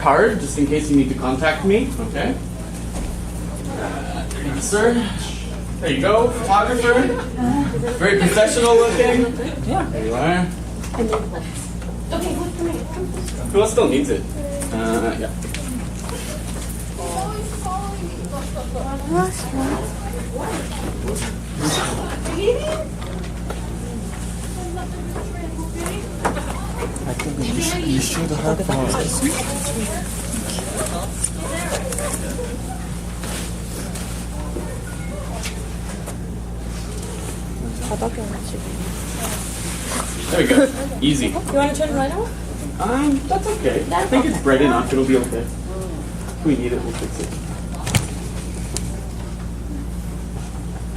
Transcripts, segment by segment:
card just in case you need to contact me. Okay. Thank you, sir. There you go, photographer. Very professional looking. Yeah. There you are. Okay, Who else still needs it? Yeah. I think you should have There we go. Easy. You want to turn the light on? That's okay. I think it's bright enough. It'll be okay. If we need it, we'll fix it.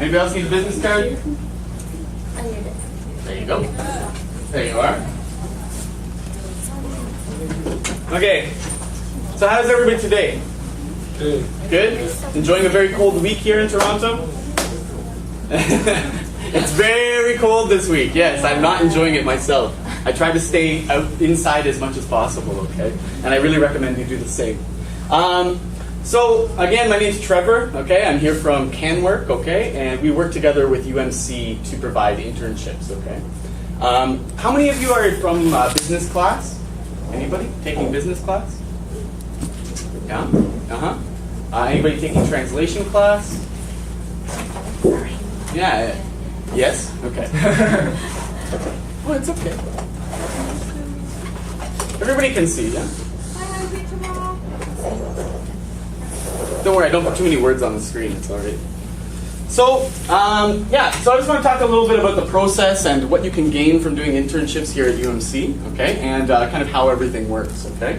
Anybody else need a business card? I need it. There you go. There you are. Okay. So how's everybody today? Good. Good? Enjoying a very cold week here in Toronto? It's very cold this week. Yes, I'm not enjoying it myself. I try to stay out inside as much as possible, okay? And I really recommend you do the same. So, again, my name's Trevor, okay? I'm here from CanWork, okay? And we work together with UMC to provide internships, okay? How many of you are from business class? Anybody taking business class? Yeah? Uh-huh. Anybody taking translation class? Yeah. Yes? Okay. Oh, it's okay. Everybody can see, yeah? Don't worry, I don't put too many words on the screen. It's all right. So, so I just want to talk a little bit about the process and what you can gain from doing internships here at UMC, okay? And kind of how everything works, okay?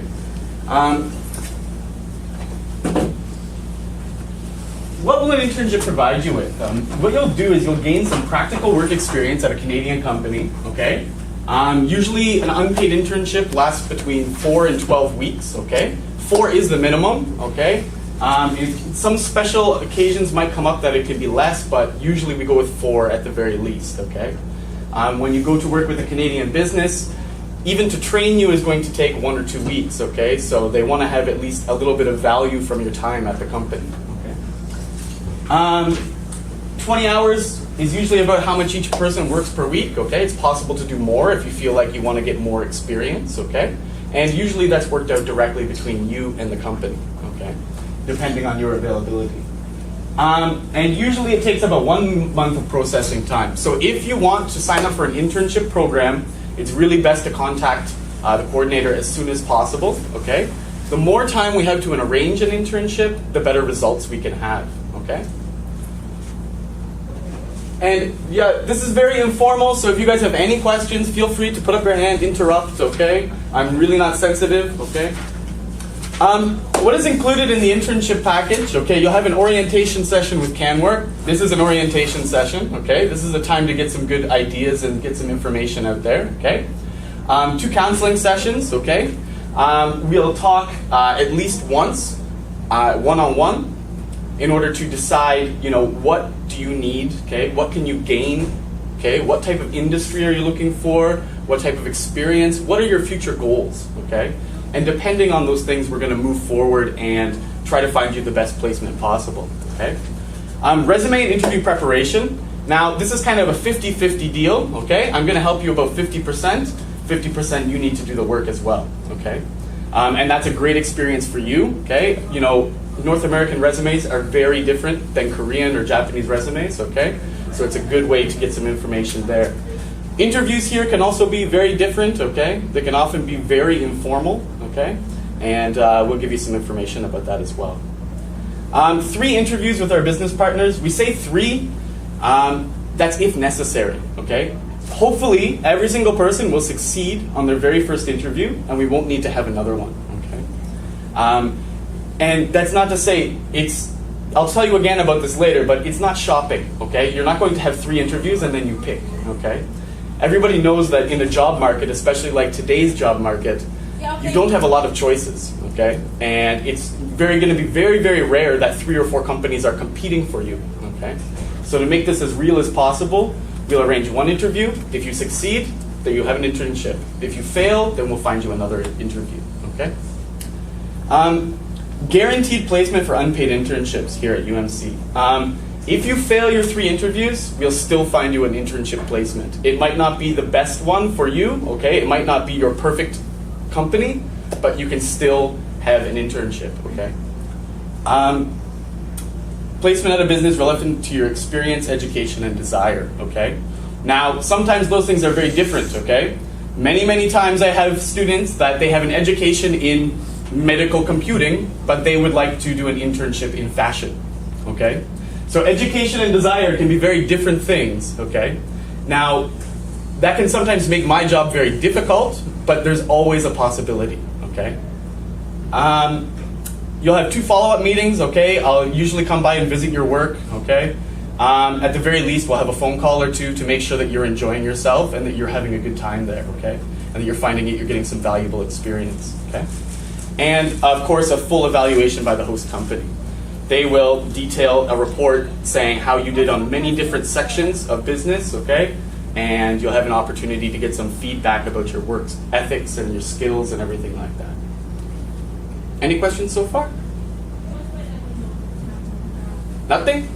What will an internship provide you with? What you'll do is you'll gain some practical work experience at a Canadian company, okay? Usually an unpaid internship lasts between 4 and 12 weeks, okay? 4 is the minimum, okay? Some special occasions might come up that it could be less, but usually we go with 4 at the very least, okay? When you go to work with a Canadian business, even to train you is going to take 1 or 2 weeks, okay? So they want to have at least a little bit of value from your time at the company. 20 hours is usually about how much each person works per week, okay? It's possible to do more if you feel like you want to get more experience, okay? And usually that's worked out directly between you and the company, okay? Depending on your availability. And usually it takes about 1 month of processing time. So if you want to sign up for an internship program, it's really best to contact the coordinator as soon as possible, okay? The more time we have to arrange an internship, the better results we can have, okay? And yeah, this is very informal, so if you guys have any questions, feel free to put up your hand, interrupt, okay? I'm really not sensitive, okay? What is included in the internship package? Okay, you'll have an orientation session with CanWork. This is an orientation session, okay? This is a time to get some good ideas and get some information out there, okay? 2 counseling sessions, okay? We'll talk at least once, one-on-one, in order to decide, what do you need, okay? What can you gain, okay? What type of industry are you looking for? What type of experience? What are your future goals, okay? And depending on those things, we're going to move forward and try to find you the best placement possible, okay? Resume and interview preparation. Now, this is kind of a 50-50 deal, okay? I'm going to help you about 50%. 50% you need to do the work as well, okay? And that's a great experience for you, okay? North American resumes are very different than Korean or Japanese resumes, okay? So it's a good way to get some information there. Interviews here can also be very different, okay? They can often be very informal, okay? And we'll give you some information about that as well. 3 interviews with our business partners. We say 3, that's if necessary, okay? Hopefully, every single person will succeed on their very first interview, and we won't need to have another one, okay? And that's not to say I'll tell you again about this later, but it's not shopping, okay? You're not going to have 3 interviews and then you pick, okay? Everybody knows that in a job market, especially like today's job market, you don't have a lot of choices, okay? And it's going to be very, very rare that 3 or 4 companies are competing for you, okay? So to make this as real as possible, we'll arrange 1 interview. If you succeed, then you'll have an internship. If you fail, then we'll find you another interview, okay? Guaranteed placement for unpaid internships here at UMC. If you fail your 3 interviews, we'll still find you an internship placement. It might not be the best one for you, okay? It might not be your perfect company, but you can still have an internship, okay? Placement at a business relevant to your experience, education, and desire, okay? Now, sometimes those things are very different, okay? Many times I have students that they have an education in medical computing, but they would like to do an internship in fashion, okay? So education and desire can be very different things, okay? Now, that can sometimes make my job very difficult, but there's always a possibility, okay? You'll have 2 follow-up meetings, okay? I'll usually come by and visit your work, okay? At the very least, we'll have a phone call or 2 to make sure that you're enjoying yourself and that you're having a good time there, okay? And that you're finding it, you're getting some valuable experience, okay? And, of course, a full evaluation by the host company. They will detail a report saying how you did on many different sections of business, okay? And you'll have an opportunity to get some feedback about your work ethics and your skills and everything like that. Any questions so far? Nothing?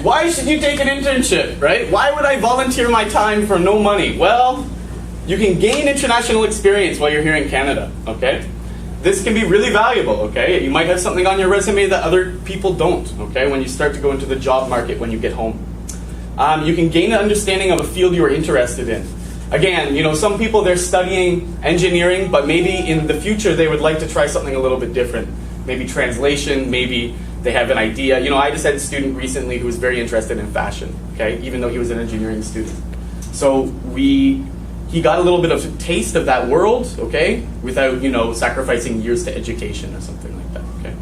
Why should you take an internship, right? Why would I volunteer my time for no money? Well, you can gain international experience while you're here in Canada, okay? This can be really valuable, okay? You might have something on your resume that other people don't, okay? When you start to go into the job market when you get home. You can gain an understanding of a field you are interested in. Again, you know, some people, they're studying engineering, but maybe in the future they would like to try something a little bit different. Maybe translation, maybe they have an idea. You know, I just had a student recently who was very interested in fashion, okay? Even though he was an engineering student. So he got a little bit of a taste of that world, okay, without, you know, sacrificing years to education or something like that, okay?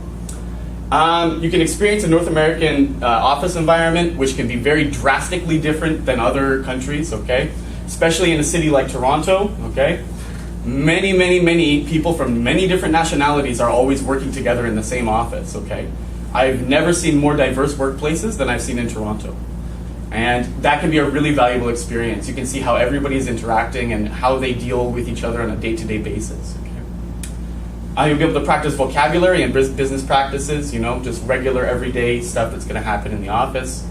You can experience a North American office environment, which can be very drastically different than other countries, okay? Especially in a city like Toronto, okay? Many people from many different nationalities are always working together in the same office, okay? I've never seen more diverse workplaces than I've seen in Toronto. And that can be a really valuable experience. You can see how everybody is interacting and how they deal with each other on a day-to-day basis. Okay? You'll be able to practice vocabulary and business practices, you know, just regular everyday stuff that's going to happen in the office.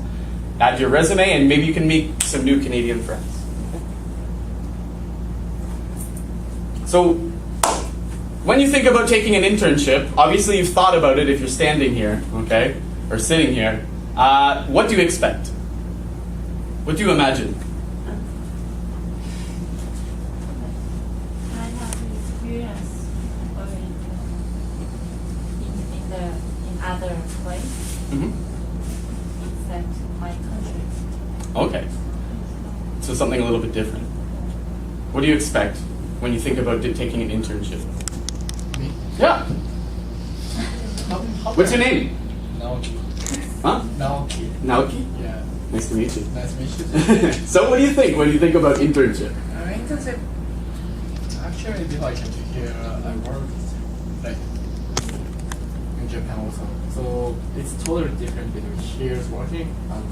Add your resume and maybe you can meet some new Canadian friends. So when you think about taking an internship, obviously you've thought about it if you're standing here, okay, or sitting here. What do you expect? What do you imagine? I have experience in other place except my country. Okay. So something a little bit different. What do you expect when you think about taking an internship? Me? Yeah. What's your name? Naoki. Huh? Naoki. Naoki? Yeah. Nice to meet you. Nice to meet you. So what do you think when you think about internship? Internship. Actually, before I came to here, I worked like in Japan also. So it's totally different between here's working and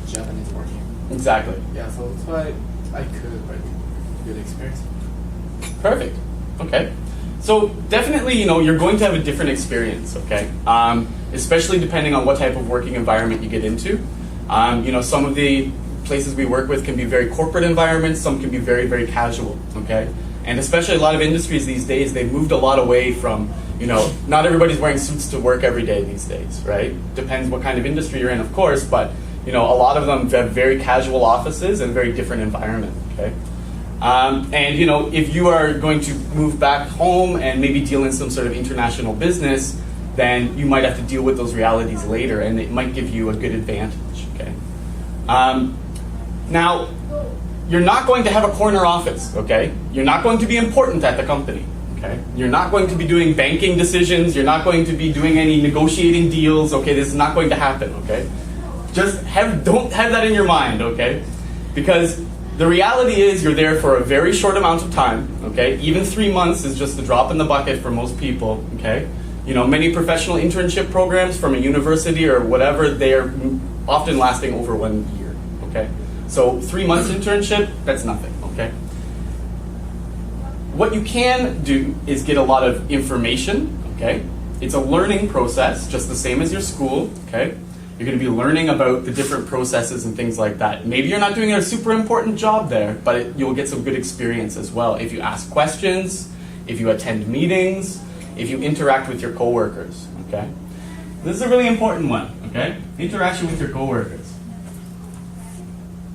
Japanese working. Exactly. Yeah, so that's why I could like good experience. Perfect. Okay. So definitely, you know, you're going to have a different experience, okay? Especially depending on what type of working environment you get into. You know, some of the places we work with can be very corporate environments, some can be very casual, okay? And especially a lot of industries these days, they've moved a lot away from, you know, not everybody's wearing suits to work every day these days, right? Depends what kind of industry you're in, of course, but, you know, a lot of them have very casual offices and very different environment, okay? And, you know, if you are going to move back home and maybe deal in some sort of international business, then you might have to deal with those realities later, and it might give you a good advantage, okay? Now, you're not going to have a corner office, okay? You're not going to be important at the company, okay? You're not going to be doing banking decisions. You're not going to be doing any negotiating deals, okay? This is not going to happen, okay? Just don't have that in your mind, okay? Because the reality is you're there for a very short amount of time, okay? Even 3 months is just a drop in the bucket for most people, okay? You know, many professional internship programs from a university or whatever, they are often lasting over 1 year, okay? So 3 months internship, that's nothing, okay? what you can do is get a lot of information, okay? It's a learning process, just the same as your school, okay? You're going to be learning about the different processes and things like that. Maybe you're not doing a super important job there, but you'll get some good experience as well if you ask questions, if you attend meetings, if you interact with your coworkers, okay? This is a really important one, okay? Interaction with your coworkers.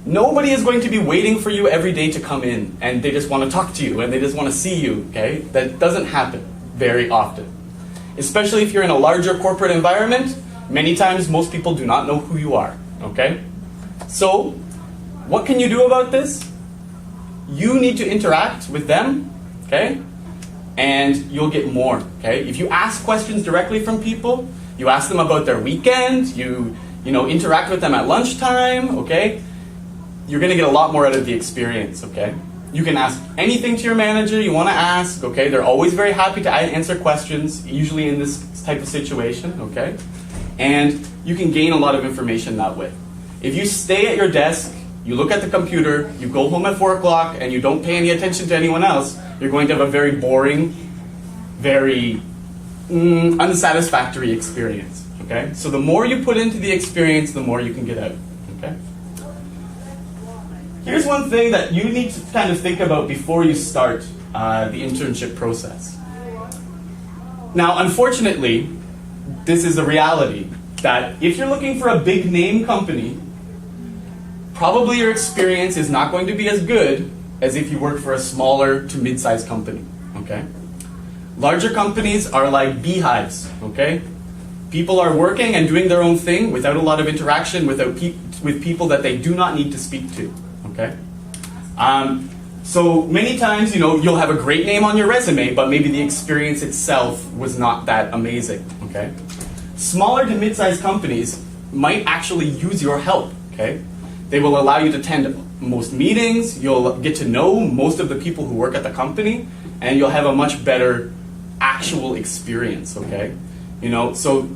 Nobody is going to be waiting for you every day to come in and they just want to talk to you and they just want to see you, okay? That doesn't happen very often. Especially if you're in a larger corporate environment, many times most people do not know who you are, okay? So, what can you do about this? You need to interact with them, okay? And you'll get more, okay? If you ask questions directly from people, you ask them about their weekend, you interact with them at lunchtime, okay? You're gonna get a lot more out of the experience, okay? You can ask anything to your manager you wanna ask, okay? They're always very happy to answer questions, usually in this type of situation, okay? And you can gain a lot of information that way. If you stay at your desk, you look at the computer, you go home at 4 o'clock, and you don't pay any attention to anyone else, you're going to have a very boring, very unsatisfactory experience, okay? So the more you put into the experience, the more you can get out, okay? Here's one thing that you need to kind of think about before you start the internship process. Now, unfortunately, this is a reality that if you're looking for a big name company, probably your experience is not going to be as good as if you work for a smaller to mid-sized company, okay? Larger companies are like beehives, okay? People are working and doing their own thing without a lot of interaction with people that they do not need to speak to, okay? So many times, you'll have a great name on your resume, but maybe the experience itself was not that amazing, okay? Smaller to mid-sized companies might actually use your help, okay? They will allow you to attend most meetings, you'll get to know most of the people who work at the company, and you'll have a much better actual experience, okay? So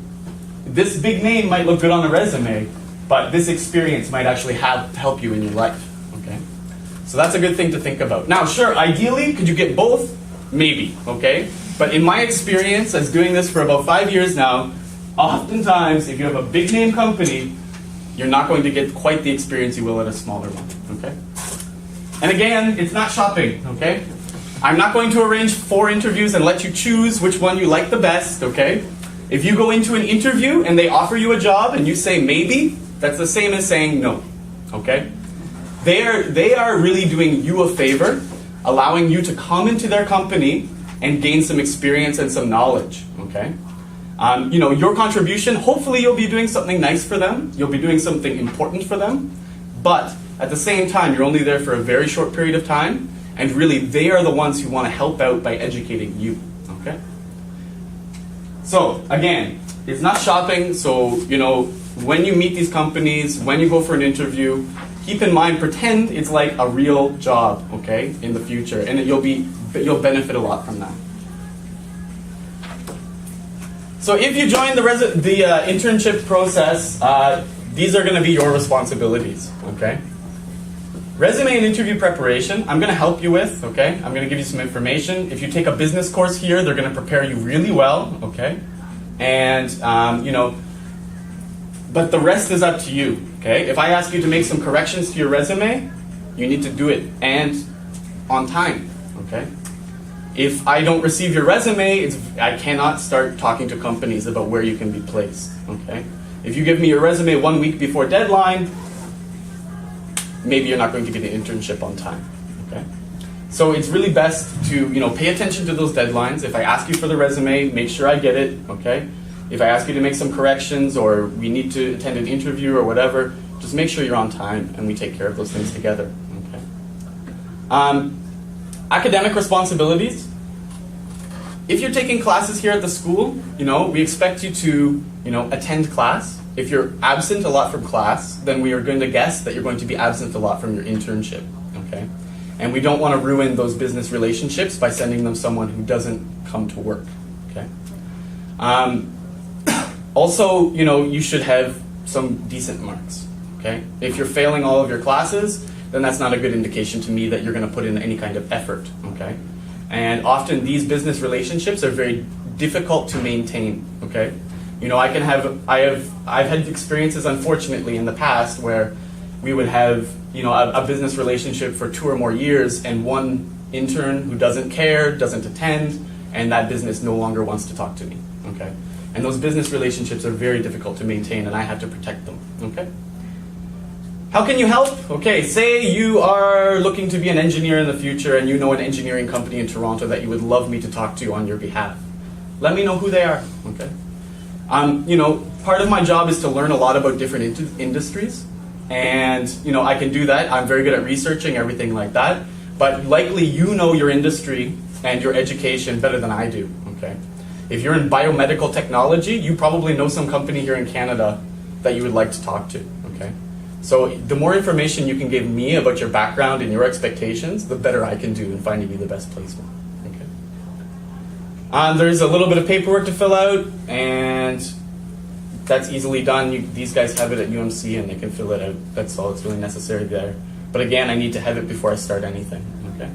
this big name might look good on a resume, but this experience might actually help you in your life, okay? So that's a good thing to think about. Now, sure, ideally, could you get both? Maybe, okay? But in my experience, as doing this for about 5 years now, oftentimes, if you have a big name company, you're not going to get quite the experience you will at a smaller one, okay? And again, it's not shopping, okay? I'm not going to arrange 4 interviews and let you choose which one you like the best, okay? If you go into an interview and they offer you a job and you say maybe, that's the same as saying no, okay? They are really doing you a favor, allowing you to come into their company and gain some experience and some knowledge, okay? Your contribution, hopefully you'll be doing something nice for them, you'll be doing something important for them, but at the same time, you're only there for a very short period of time, and really they are the ones who want to help out by educating you, okay? So, again, it's not shopping, so, when you meet these companies, when you go for an interview, keep in mind, pretend it's like a real job, okay, in the future, and you'll benefit a lot from that. So if you join the internship process, these are going to be your responsibilities, okay? Resume and interview preparation, I'm going to help you with, okay? I'm going to give you some information. If you take a business course here, they're going to prepare you really well, okay? And, but the rest is up to you, okay? If I ask you to make some corrections to your resume, you need to do it, and on time, okay? If I don't receive your resume, I cannot start talking to companies about where you can be placed, okay? If you give me your resume 1 week before deadline, maybe you're not going to get an internship on time, okay? So it's really best to, pay attention to those deadlines. If I ask you for the resume, make sure I get it, okay? If I ask you to make some corrections or we need to attend an interview or whatever, just make sure you're on time and we take care of those things together, okay? Academic responsibilities. If you're taking classes here at the school, we expect you to, attend class. If you're absent a lot from class, then we are going to guess that you're going to be absent a lot from your internship, okay? And we don't want to ruin those business relationships by sending them someone who doesn't come to work, okay? Also, you should have some decent marks, okay? If you're failing all of your classes, then that's not a good indication to me that you're going to put in any kind of effort, okay? And often these business relationships are very difficult to maintain, okay? You know, I've had experiences, unfortunately, in the past where we would have, you know, a business relationship for 2 or more years, and one intern who doesn't care, doesn't attend, and that business no longer wants to talk to me, okay? And those business relationships are very difficult to maintain, and I have to protect them, okay? How can you help? Okay, say you are looking to be an engineer in the future and you know an engineering company in Toronto that you would love me to talk to on your behalf. Let me know who they are, okay? You know, part of my job is to learn a lot about different industries, and you know, I can do that. I'm very good at researching everything like that, but likely you know your industry and your education better than I do, okay? If you're in biomedical technology, you probably know some company here in Canada that you would like to talk to, okay? So the more information you can give me about your background and your expectations, the better I can do in finding you the best placement, okay? There's a little bit of paperwork to fill out, and that's easily done. These guys have it at UMC and they can fill it out. That's all that's really necessary there. But again, I need to have it before I start anything, okay?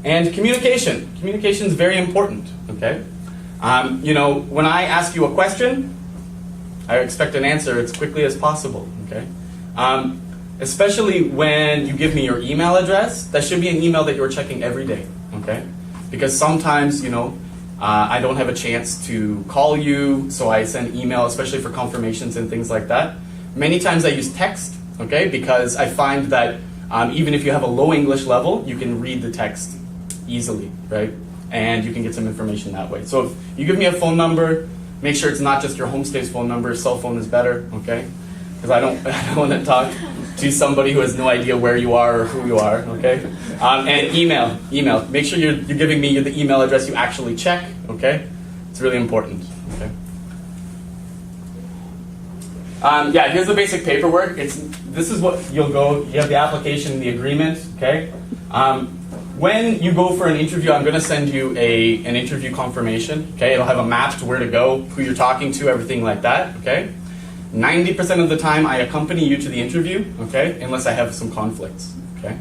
And communication. Communication is very important, okay? You know, when I ask you a question, I expect an answer as quickly as possible, okay? Especially when you give me your email address, that should be an email that you're checking every day, okay? Because sometimes, you know, I don't have a chance to call you, so I send email, especially for confirmations and things like that. Many times I use text, okay? Because I find that even if you have a low English level, you can read the text easily, right? And you can get some information that way. So if you give me a phone number, make sure it's not just your home state's phone number. Cell phone is better, okay? Because I don't want to talk to somebody who has no idea where you are or who you are, okay? And email. Make sure you're giving me the email address you actually check, okay? It's really important, okay? Yeah, here's the basic paperwork. This is what you'll go. You have the application, the agreement, okay? When you go for an interview, I'm going to send you an interview confirmation, okay? It'll have a map to where to go, who you're talking to, everything like that, okay? 90% of the time, I accompany you to the interview, okay? Unless I have some conflicts, okay?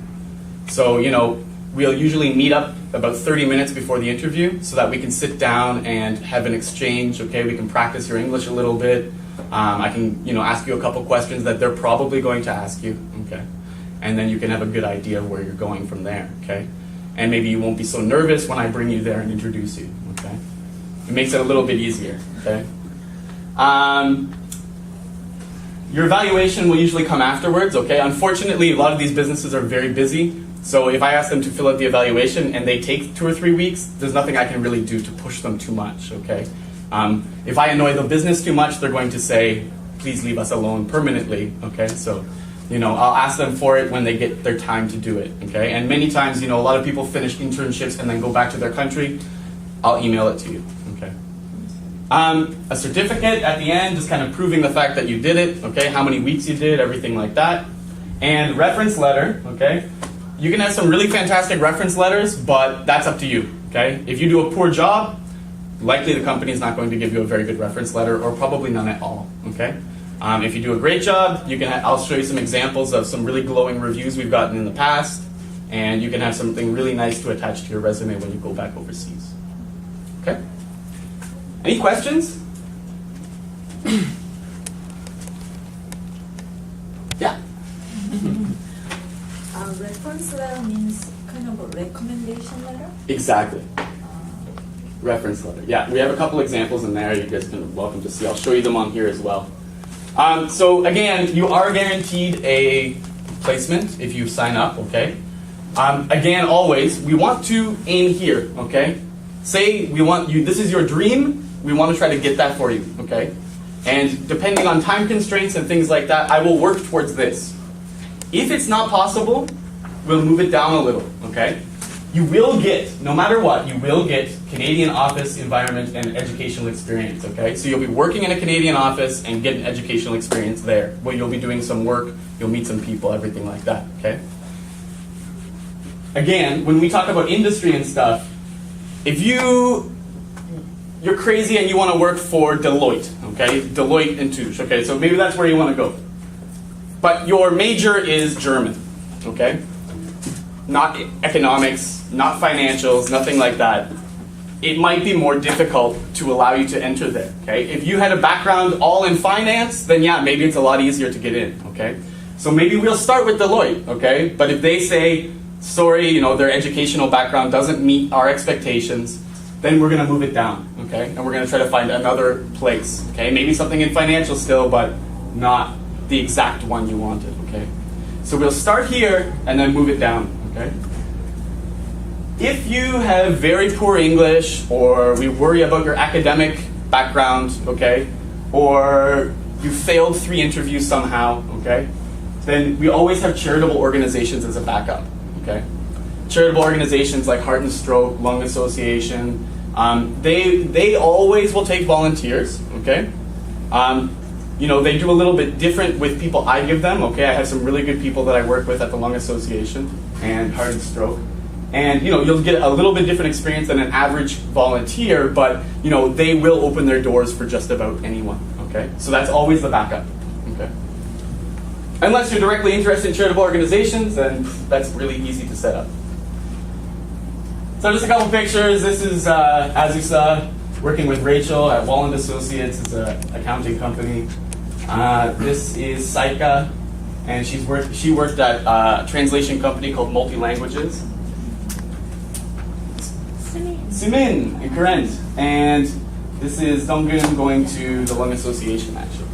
So, you know, we'll usually meet up about 30 minutes before the interview so that we can sit down and have an exchange, okay? We can practice your English a little bit. I can, you know, ask you a couple questions that they're probably going to ask you, okay? And then you can have a good idea of where you're going from there, okay? And maybe you won't be so nervous when I bring you there and introduce you, okay? It makes it a little bit easier, okay? Your evaluation will usually come afterwards, okay? Unfortunately, a lot of these businesses are very busy, so if I ask them to fill out the evaluation and they take 2 or 3 weeks, there's nothing I can really do to push them too much, okay? If I annoy the business too much, they're going to say, please leave us alone permanently, okay? So, you know, I'll ask them for it when they get their time to do it, okay? And many times, you know, a lot of people finish internships and then go back to their country. I'll email it to you, okay? A certificate at the end, just kind of proving the fact that you did it, okay? How many weeks you did, everything like that. And reference letter, okay? You can have some really fantastic reference letters, but that's up to you, okay? If you do a poor job, likely the company is not going to give you a very good reference letter, or probably none at all, okay? If you do a great job, I'll show you some examples of some really glowing reviews we've gotten in the past, and you can have something really nice to attach to your resume when you go back overseas. Okay? Any questions? Yeah? Reference letter means kind of a recommendation letter? Exactly. Reference letter. Yeah, we have a couple examples in there. You guys are welcome to see. I'll show you them on here as well. So again, you are guaranteed a placement if you sign up, okay? Again, always, we want to aim here, okay? Say we want you, this is your dream, we want to try to get that for you, okay? And depending on time constraints and things like that, I will work towards this. If it's not possible, we'll move it down a little, okay? You will get, no matter what, you will get Canadian office environment and educational experience, okay? So you'll be working in a Canadian office and get an educational experience there, where you'll be doing some work, you'll meet some people, everything like that, okay? Again, when we talk about industry and stuff, if you're crazy and you want to work for Deloitte, okay? Deloitte and Touche, okay? So maybe that's where you want to go. But your major is German, okay? not economics, not financials, nothing like that, it might be more difficult to allow you to enter there, okay? If you had a background all in finance, then yeah, maybe it's a lot easier to get in, okay? So maybe we'll start with Deloitte, okay? But if they say, sorry, you know, their educational background doesn't meet our expectations, then we're gonna move it down, okay? And we're gonna try to find another place, okay? Maybe something in financial still, but not the exact one you wanted, okay? So we'll start here and then move it down, okay? If you have very poor English, or we worry about your academic background, okay, or you failed 3 interviews somehow, okay, then we always have charitable organizations as a backup, okay? Charitable organizations like Heart and Stroke, Lung Association, they always will take volunteers, okay? You know, they do a little bit different with people I give them, okay? I have some really good people that I work with at the Lung Association and Heart and Stroke. And, you know, you'll get a little bit different experience than an average volunteer, but, you know, they will open their doors for just about anyone, okay? So that's always the backup, okay? Unless you're directly interested in charitable organizations, then that's really easy to set up. So just a couple pictures. This is, as you saw, working with Rachel at Walland Associates. It's an accounting company. This is Saika, and she worked at a translation company called Multi-Languages. Simin, correct. And this is Donggun going to the Lung Association, actually.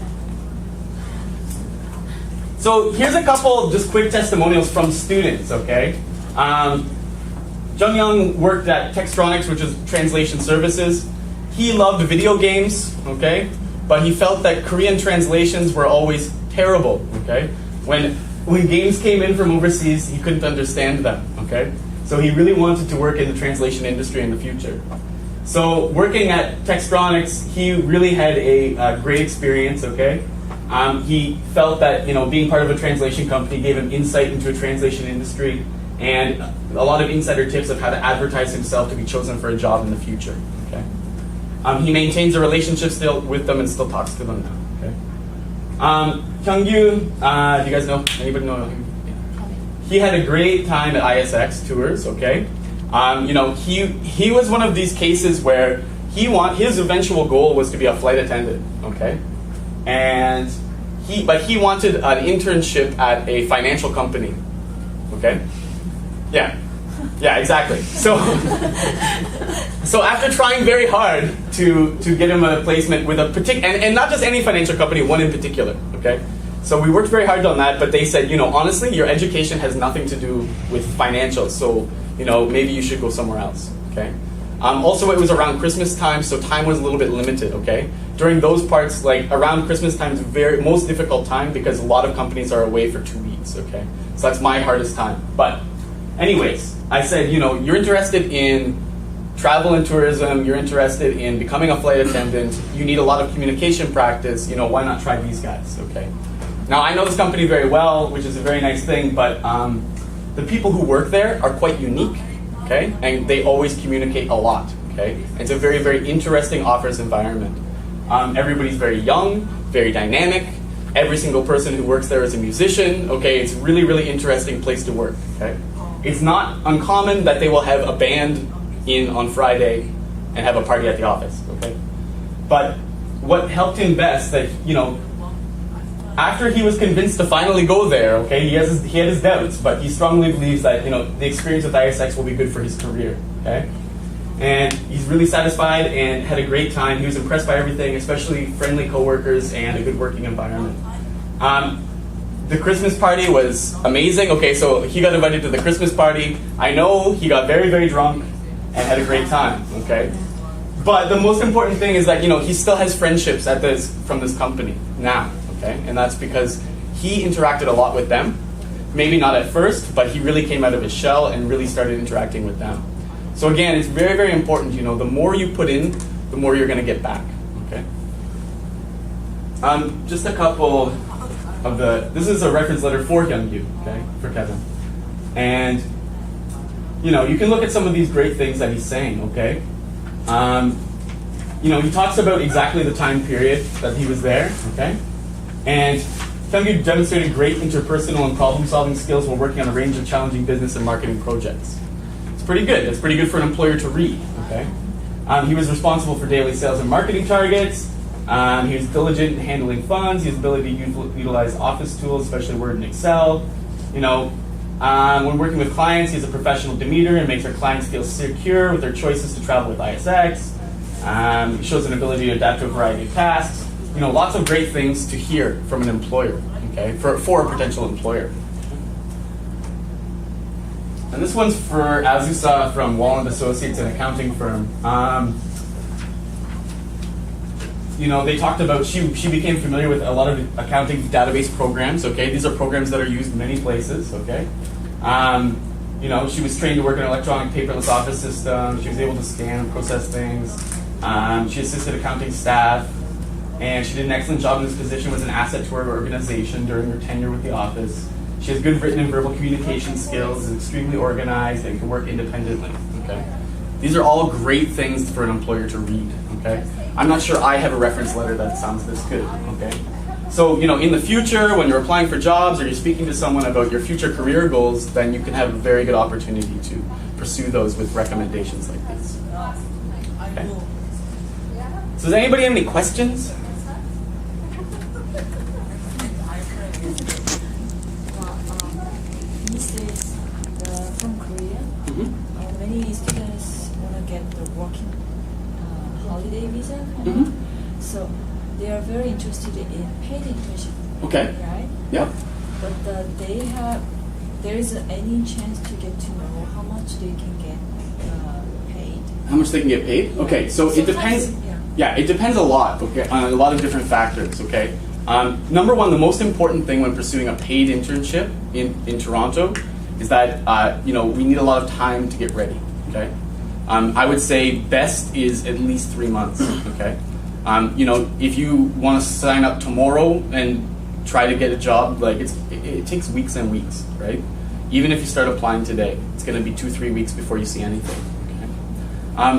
So here's a couple just quick testimonials from students, okay? Jung Young worked at Textronics, which is translation services. He loved video games, okay? But he felt that Korean translations were always terrible, okay? When games came in from overseas, he couldn't understand them, okay? So he really wanted to work in the translation industry in the future. So working at Textronics, he really had a great experience, okay? He felt that, you know, being part of a translation company gave him insight into a translation industry and a lot of insider tips of how to advertise himself to be chosen for a job in the future, okay? He maintains a relationship still with them and still talks to them now, okay? Kyungyu, do you guys know, anybody know him? He had a great time at ISX tours, okay? You know, he was one of these cases where his eventual goal was to be a flight attendant, okay? And he wanted an internship at a financial company, okay? Yeah, exactly. So after trying very hard to get him a placement with a particular, and not just any financial company, one in particular, okay? So we worked very hard on that, but they said, you know, honestly, your education has nothing to do with financials, so, you know, maybe you should go somewhere else, okay? Also, it was around Christmas time, so time was a little bit limited, okay? During those parts, like around Christmas time is the most difficult time because a lot of companies are away for 2 weeks, okay? So that's my hardest time. But anyways, I said, you know, you're interested in travel and tourism, you're interested in becoming a flight attendant, you need a lot of communication practice, you know, why not try these guys, okay? Now, I know this company very well, which is a very nice thing, but the people who work there are quite unique, okay? And they always communicate a lot, okay? It's a very, very interesting office environment. Everybody's very young, very dynamic. Every single person who works there is a musician, okay? It's a really, really interesting place to work, okay? It's not uncommon that they will have a band in on Friday and have a party at the office, okay? But what helped him best, that, you know, after he was convinced to finally go there, okay, he had his doubts, but he strongly believes that, you know, the experience with ISX will be good for his career, okay? And he's really satisfied and had a great time. He was impressed by everything, especially friendly coworkers and a good working environment. The Christmas party was amazing. Okay, so he got invited to the Christmas party. I know he got very, very drunk and had a great time, okay? But the most important thing is that, you know, he still has friendships from this company now. Okay? And that's because he interacted a lot with them. Maybe not at first, but he really came out of his shell and really started interacting with them. So again, it's very, very important, you know, the more you put in, the more you're going to get back. Okay? Just a couple of this is a reference letter for Hyungyu, okay, for Kevin. And, you know, you can look at some of these great things that he's saying, okay? You know, he talks about exactly the time period that he was there, okay? And Kyungyu demonstrated great interpersonal and problem-solving skills while working on a range of challenging business and marketing projects. It's pretty good. It's pretty good for an employer to read. Okay. He was responsible for daily sales and marketing targets. He was diligent in handling funds. He has the ability to utilize office tools, especially Word and Excel. When working with clients, he has a professional demeanor and makes our clients feel secure with their choices to travel with ISX. He shows an ability to adapt to a variety of tasks. Lots of great things to hear from an employer, okay, for a potential employer. And this one's for Azusa from Walland Associates, an accounting firm. They talked about, she became familiar with a lot of accounting database programs, okay? These are programs that are used in many places, okay? She was trained to work in an electronic paperless office system. She was able to scan and process things. She assisted accounting staff. And she did an excellent job in this position, was an asset to her organization during her tenure with the office. She has good written and verbal communication skills, is extremely organized, and can work independently. Okay, these are all great things for an employer to read. Okay, I'm not sure I have a reference letter that sounds this good. Okay, so in the future, when you're applying for jobs or you're speaking to someone about your future career goals, then you can have a very good opportunity to pursue those with recommendations like these. Okay. So does anybody have any questions? From Korea, many students want to get the working holiday visa, so they are very interested in paid internship. Okay. Right? Yeah. But there is any chance to get to know how much they can get paid? How much they can get paid? Okay, so it depends. Yeah, it depends a lot. Okay, on a lot of different factors. Okay. Number one, the most important thing when pursuing a paid internship in Toronto is that we need a lot of time to get ready. Okay, I would say best is at least 3 months. Okay, if you want to sign up tomorrow and try to get a job, like it takes weeks and weeks, right? Even if you start applying today, it's going to be 2-3 weeks before you see anything. Okay?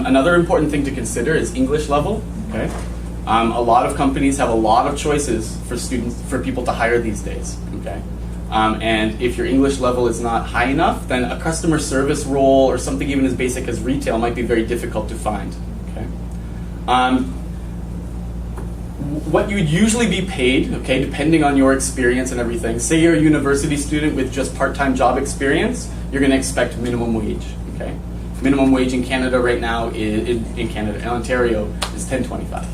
Another important thing to consider is English level. Okay, a lot of companies have a lot of choices for people to hire these days. Okay. And if your English level is not high enough, then a customer service role or something even as basic as retail might be very difficult to find. Okay. What you would usually be paid, okay, depending on your experience and everything. Say you're a university student with just part-time job experience, you're going to expect minimum wage. Okay. Minimum wage in Canada right now in Ontario is $10.25.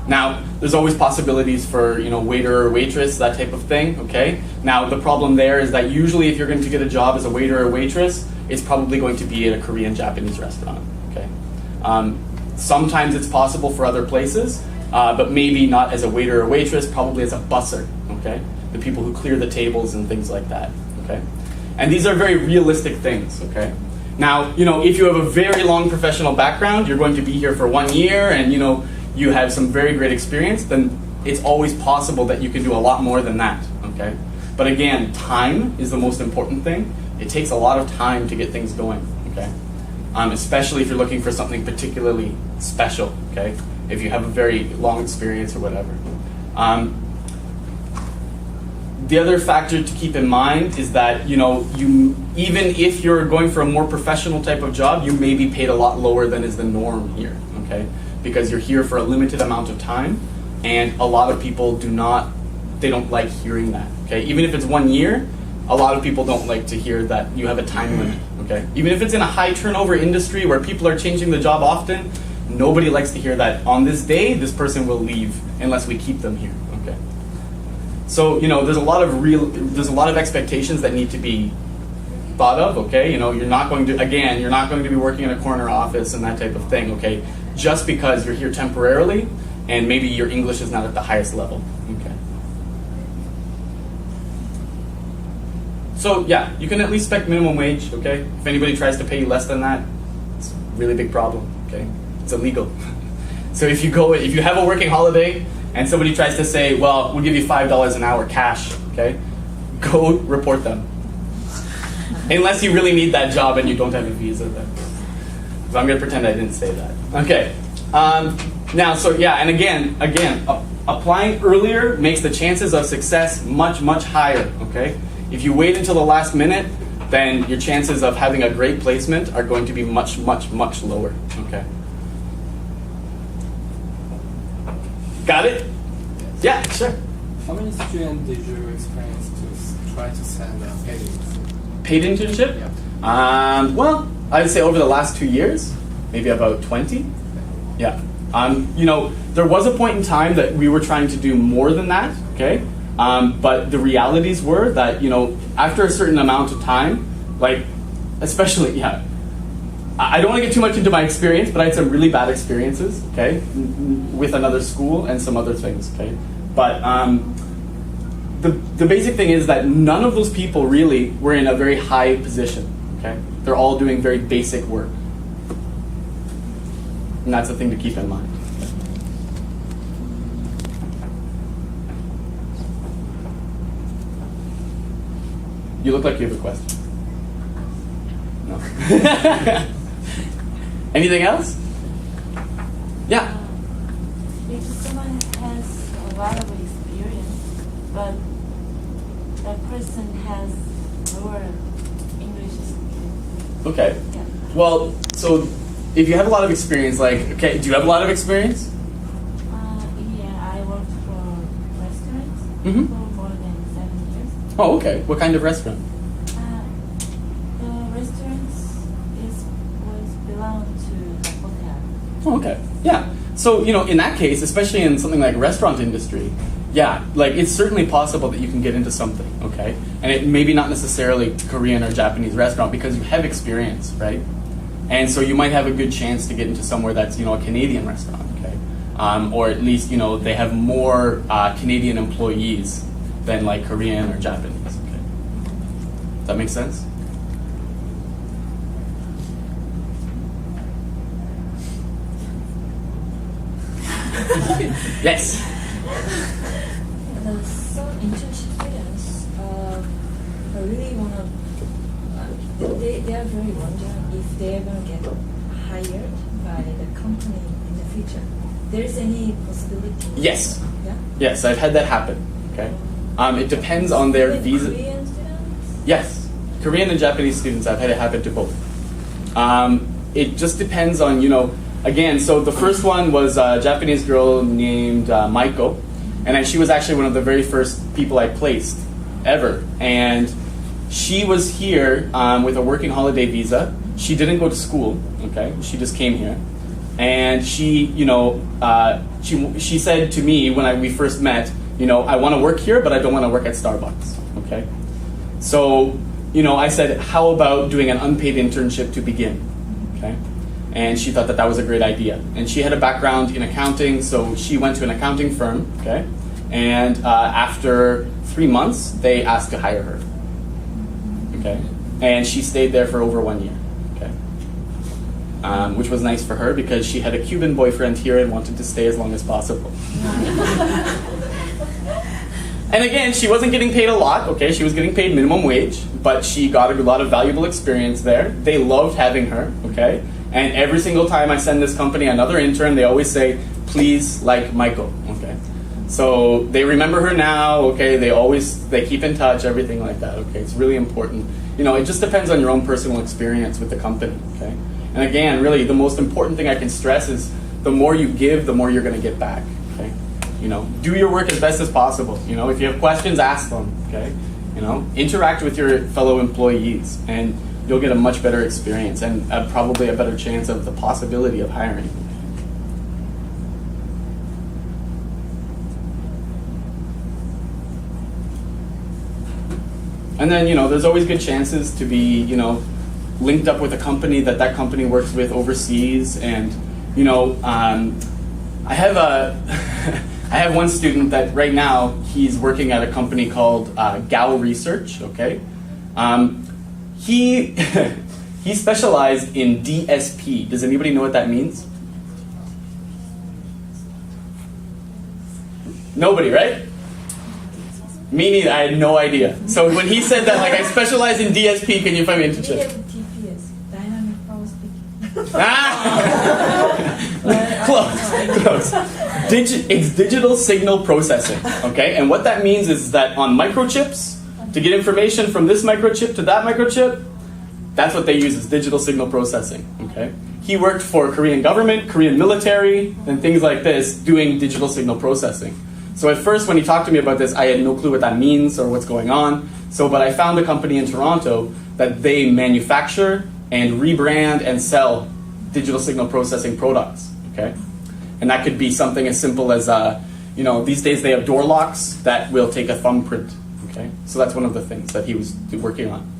Now, there's always possibilities for, waiter or waitress, that type of thing, okay? Now, the problem there is that usually if you're going to get a job as a waiter or waitress, it's probably going to be at a Korean Japanese restaurant, okay? Sometimes it's possible for other places, but maybe not as a waiter or waitress, probably as a busser, okay? The people who clear the tables and things like that, okay? And these are very realistic things, okay? Now, if you have a very long professional background, you're going to be here for 1 year and, you have some very great experience, then it's always possible that you can do a lot more than that, okay? But again, time is the most important thing. It takes a lot of time to get things going, okay? Especially if you're looking for something particularly special, okay? If you have a very long experience or whatever. The other factor to keep in mind is that, even if you're going for a more professional type of job, you may be paid a lot lower than is the norm here, okay? Because you're here for a limited amount of time, and a lot of people don't like hearing that, okay? Even if it's 1 year, a lot of people don't like to hear that you have a time limit, okay? Even if it's in a high turnover industry where people are changing the job often, nobody likes to hear that on this day, this person will leave unless we keep them here, okay? So, there's a lot of expectations that need to be thought of, okay? You're not going to be working in a corner office and that type of thing, okay? Just because you're here temporarily and maybe your English is not at the highest level. Okay. So yeah, you can at least expect minimum wage, okay? If anybody tries to pay you less than that, it's a really big problem, okay? It's illegal. So if you have a working holiday and somebody tries to say, well, we'll give you $5 an hour cash, okay? Go report them. Unless you really need that job and you don't have a visa then. So I'm going to pretend I didn't say that. Okay. Now, so yeah, and again, applying earlier makes the chances of success much, much higher, okay? If you wait until the last minute, then your chances of having a great placement are going to be much, much, much lower, okay? Got it? Yeah, sure. How many students did you experience to try to send a paid internship? Paid internship? Yeah. Well, I'd say over the last 2 years, maybe about 20. Yeah. You know, there was a point in time that we were trying to do more than that, okay? But the realities were that, you know, after a certain amount of time, like, especially, yeah, I don't want to get too much into my experience, but I had some really bad experiences, okay, with another school and some other things, okay? But the basic thing is that none of those people really were in a very high position, okay? They're all doing very basic work. And that's a thing to keep in mind. You look like you have a question. No. Anything else? Yeah. If someone has a lot of experience, but that person has lower English skills. Okay. Yeah. Well, so if you have a lot of experience, like, okay, do you have a lot of experience? Yeah, I worked for restaurants Mhm. for more than 7 years. Oh, okay. What kind of restaurant? The restaurants was belong to the hotel. Oh, okay. Yeah. So, you know, in that case, especially in something like restaurant industry, yeah, like it's certainly possible that you can get into something, okay? And it maybe not necessarily Korean or Japanese restaurant because you have experience, right? And so you might have a good chance to get into somewhere that's, you know, a Canadian restaurant, okay? Or at least, you know, they have more Canadian employees than like Korean or Japanese, okay? Does that make sense? Yes. Some internship students really want to, they are very wondering if they're going to get hired by the company in the future. There's any possibility? Yes. Yeah? Yes, I've had that happen, okay? It depends on their Even visa. Korean students? Yes, Korean and Japanese students, I've had it happen to both. It just depends on, you know, again, so the first one was a Japanese girl named Maiko, and she was actually one of the very first people I placed ever. And she was here with a working holiday visa. She didn't go to school, okay? She just came here. And she, you know, she said to me when we first met, you know, I want to work here, but I don't want to work at Starbucks, okay? So, you know, I said, how about doing an unpaid internship to begin, okay? And she thought that that was a great idea. And she had a background in accounting, so she went to an accounting firm, okay? And after 3 months, they asked to hire her, okay? And she stayed there for over 1 year, okay? Which was nice for her because she had a Cuban boyfriend here and wanted to stay as long as possible. And again, she wasn't getting paid a lot, okay? She was getting paid minimum wage, but she got a lot of valuable experience there. They loved having her, okay? And every single time I send this company another intern, they always say, please like Michael, okay? So they remember her now, okay? They keep in touch, everything like that, okay? It's really important. You know, it just depends on your own personal experience with the company, okay? And again, really, the most important thing I can stress is the more you give, the more you're gonna get back, okay? You know, do your work as best as possible. You know, if you have questions, ask them, okay? You know, interact with your fellow employees and you'll get a much better experience and probably a better chance of the possibility of hiring. And then, you know, there's always good chances to be, you know, linked up with a company that company works with overseas. And, you know, I have one student that right now he's working at a company called Gao Research, okay? He he specialized in DSP. Does anybody know what that means? Nobody, right? Me neither. I had no idea. So when he said that, like, I specialize in DSP, can you find me an internship? DPS, dynamic power speaking. Ah! Close. It's digital signal processing, okay? And what that means is that on microchips, to get information from this microchip to that microchip, that's what they use, is digital signal processing, okay? He worked for Korean government, Korean military, and things like this, doing digital signal processing. So at first, when he talked to me about this, I had no clue what that means or what's going on. But I found a company in Toronto that they manufacture and rebrand and sell digital signal processing products, okay? And that could be something as simple as, these days they have door locks that will take a thumbprint, okay? So that's one of the things that he was working on.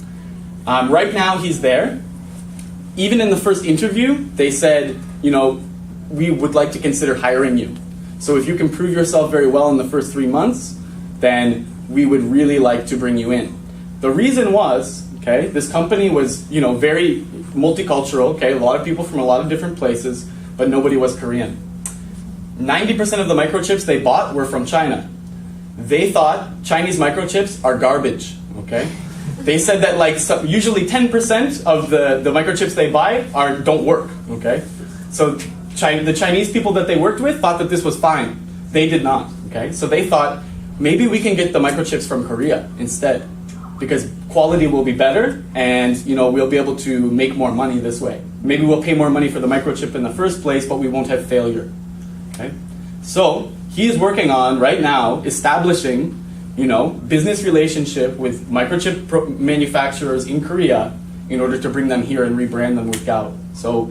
Right now, he's there. Even in the first interview, they said, we would like to consider hiring you. So if you can prove yourself very well in the first 3 months, then we would really like to bring you in. The reason was, okay, this company was, very multicultural, okay, a lot of people from a lot of different places, but nobody was Korean. 90% of the microchips they bought were from China. They thought Chinese microchips are garbage, okay? They said that usually 10% of the microchips they buy don't work, okay? So the Chinese people that they worked with thought that this was fine. They did not, okay? So they thought, maybe we can get the microchips from Korea instead, because quality will be better and we'll be able to make more money this way. Maybe we'll pay more money for the microchip in the first place, but we won't have failure, okay? So he is working on, right now, establishing business relationship with microchip manufacturers in Korea in order to bring them here and rebrand them with Gao. So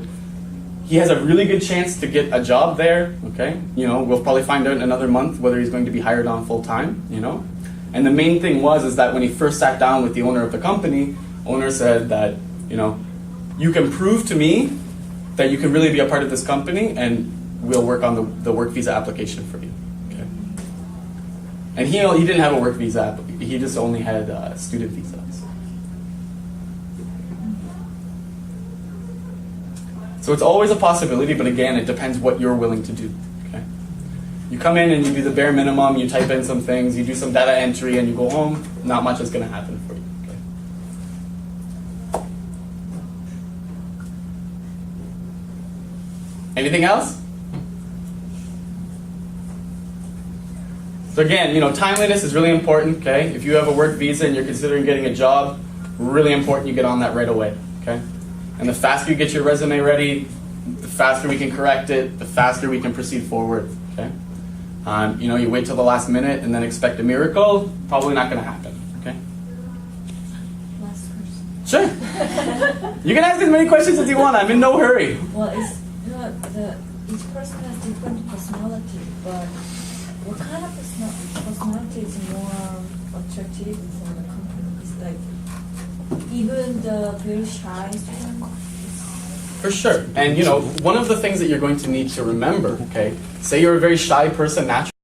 he has a really good chance to get a job there, okay? We'll probably find out in another month whether he's going to be hired on full time, And the main thing is that when he first sat down with the owner of the company, owner said that, you can prove to me that you can really be a part of this company and we'll work on the work visa application for you. And he didn't have a work visa, he just only had student visas. So it's always a possibility, but again, it depends what you're willing to do, okay? You come in and you do the bare minimum, you type in some things, you do some data entry, and you go home, not much is gonna happen for you, okay? Anything else? So again, timeliness is really important, okay? If you have a work visa and you're considering getting a job, really important you get on that right away, okay? And the faster you get your resume ready, the faster we can correct it, the faster we can proceed forward, okay? You wait till the last minute and then expect a miracle, probably not gonna happen, okay? Last question. Sure. You can ask as many questions as you want, I'm in no hurry. Well, each person has different personality, but what kind of personality is more attractive for the company? It's even the very shy student. For sure. And one of the things that you're going to need to remember, okay, say you're a very shy person naturally,